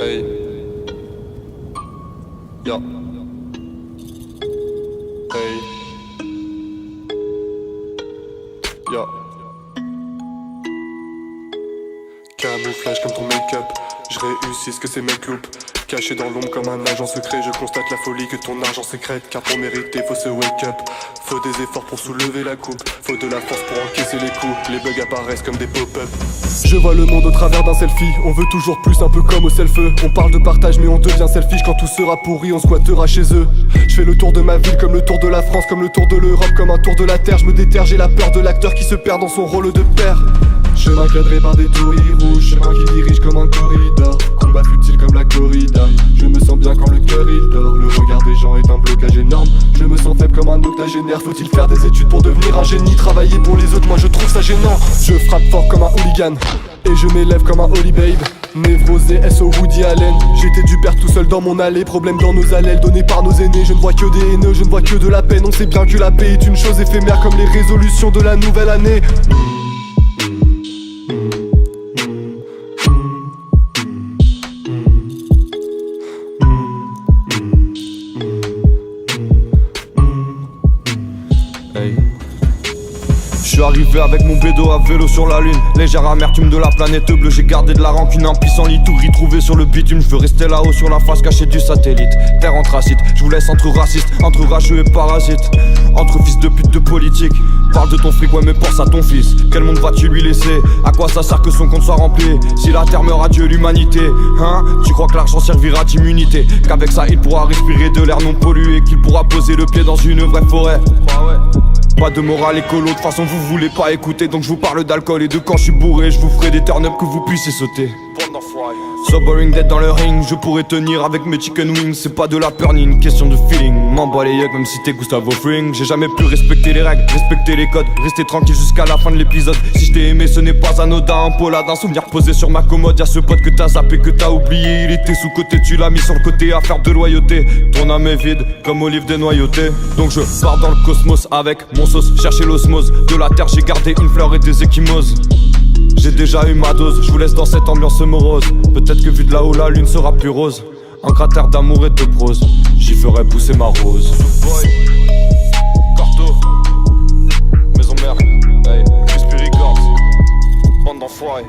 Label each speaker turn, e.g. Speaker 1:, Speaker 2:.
Speaker 1: Hey. Yo. Hey. Yo. Camouflage comme ton make-up. Je réussis ce que c'est make loop. Caché dans l'ombre comme un agent secret, je constate la folie que ton argent sécrète. Car pour mériter faut se wake up. Faut des efforts pour soulever la coupe. Faut de la force pour encaisser les coups. Les bugs apparaissent comme des pop-up. Je vois le monde au travers d'un selfie. On veut toujours plus, un peu comme au self-feu. On parle de partage mais on devient selfish. Quand tout sera pourri on squattera chez eux. Je fais le tour de ma ville comme le tour de la France, comme le tour de l'Europe, comme un tour de la terre. Je me déterre, j'ai la peur de l'acteur qui se perd dans son rôle de père. Chemin cadré par des touris rouges, chemin qui dirige comme un corridor. Combat futile comme la corrida. Je me sens bien quand le cœur il dort. Le regard des gens est un blocage énorme. Je me sens faible comme un octogénaire. Faut-il faire des études pour devenir un génie? Travailler pour les autres, moi je trouve ça gênant. Je frappe fort comme un hooligan et je m'élève comme un holy babe. Névrosé, SO Woody Allen. J'étais du père tout seul dans mon allée. Problème dans nos allèles donnés par nos aînés. Je ne vois que des haineux, je ne vois que de la peine. On sait bien que la paix est une chose éphémère comme les résolutions de la nouvelle année.
Speaker 2: Je suis arrivé avec mon bédo à vélo sur la lune. Légère amertume de la planète bleue. J'ai gardé de la rancune en pissenlit. Tout gris trouvé sur le bitume. Je veux rester là-haut sur la face cachée du satellite. Terre anthracite, je vous laisse entre racistes, entre rageux et parasites, entre fils de pute de politique. Parle de ton fric, ouais mais pense à ton fils. Quel monde vas-tu lui laisser? À quoi ça sert que son compte soit rempli? Si la terre meurt, adieu l'humanité. Hein? Tu crois que l'argent servira d'immunité? Qu'avec ça il pourra respirer de l'air non pollué? Qu'il pourra poser le pied dans une vraie forêt? Bah ouais. Pas de morale écolo, de toute façon vous voulez pas écouter. Donc je vous parle d'alcool et de quand je suis bourré. Je vous ferai des turn-up que vous puissiez sauter. So boring d'être dans le ring. Je pourrais tenir avec mes chicken wings. C'est pas de la peur ni une question de feeling. M'en bats les yeux même si t'es Gustavo Fring. J'ai jamais pu respecter les règles, respecter les codes. Rester tranquille jusqu'à la fin de l'épisode. Si je t'ai aimé ce n'est pas anodin. Un pola d'un souvenir posé sur ma commode. Y'a ce pote que t'as zappé, que t'as oublié. Il était sous-côté, tu l'as mis sur le côté à faire de loyauté. Ton âme est vide comme olive dénoyautée. Donc je pars dans le cosmos avec mon sauce. Chercher l'osmose de la terre, j'ai gardé une fleur et des échymoses. J'ai déjà eu ma dose, je vous laisse dans cette ambiance morose. Peut-être que vu de là-haut la lune sera plus rose. Un cratère d'amour et de prose, j'y ferai pousser ma rose. Corto, Maison Mère, hey, Crispy Records, bande d'enfoirés.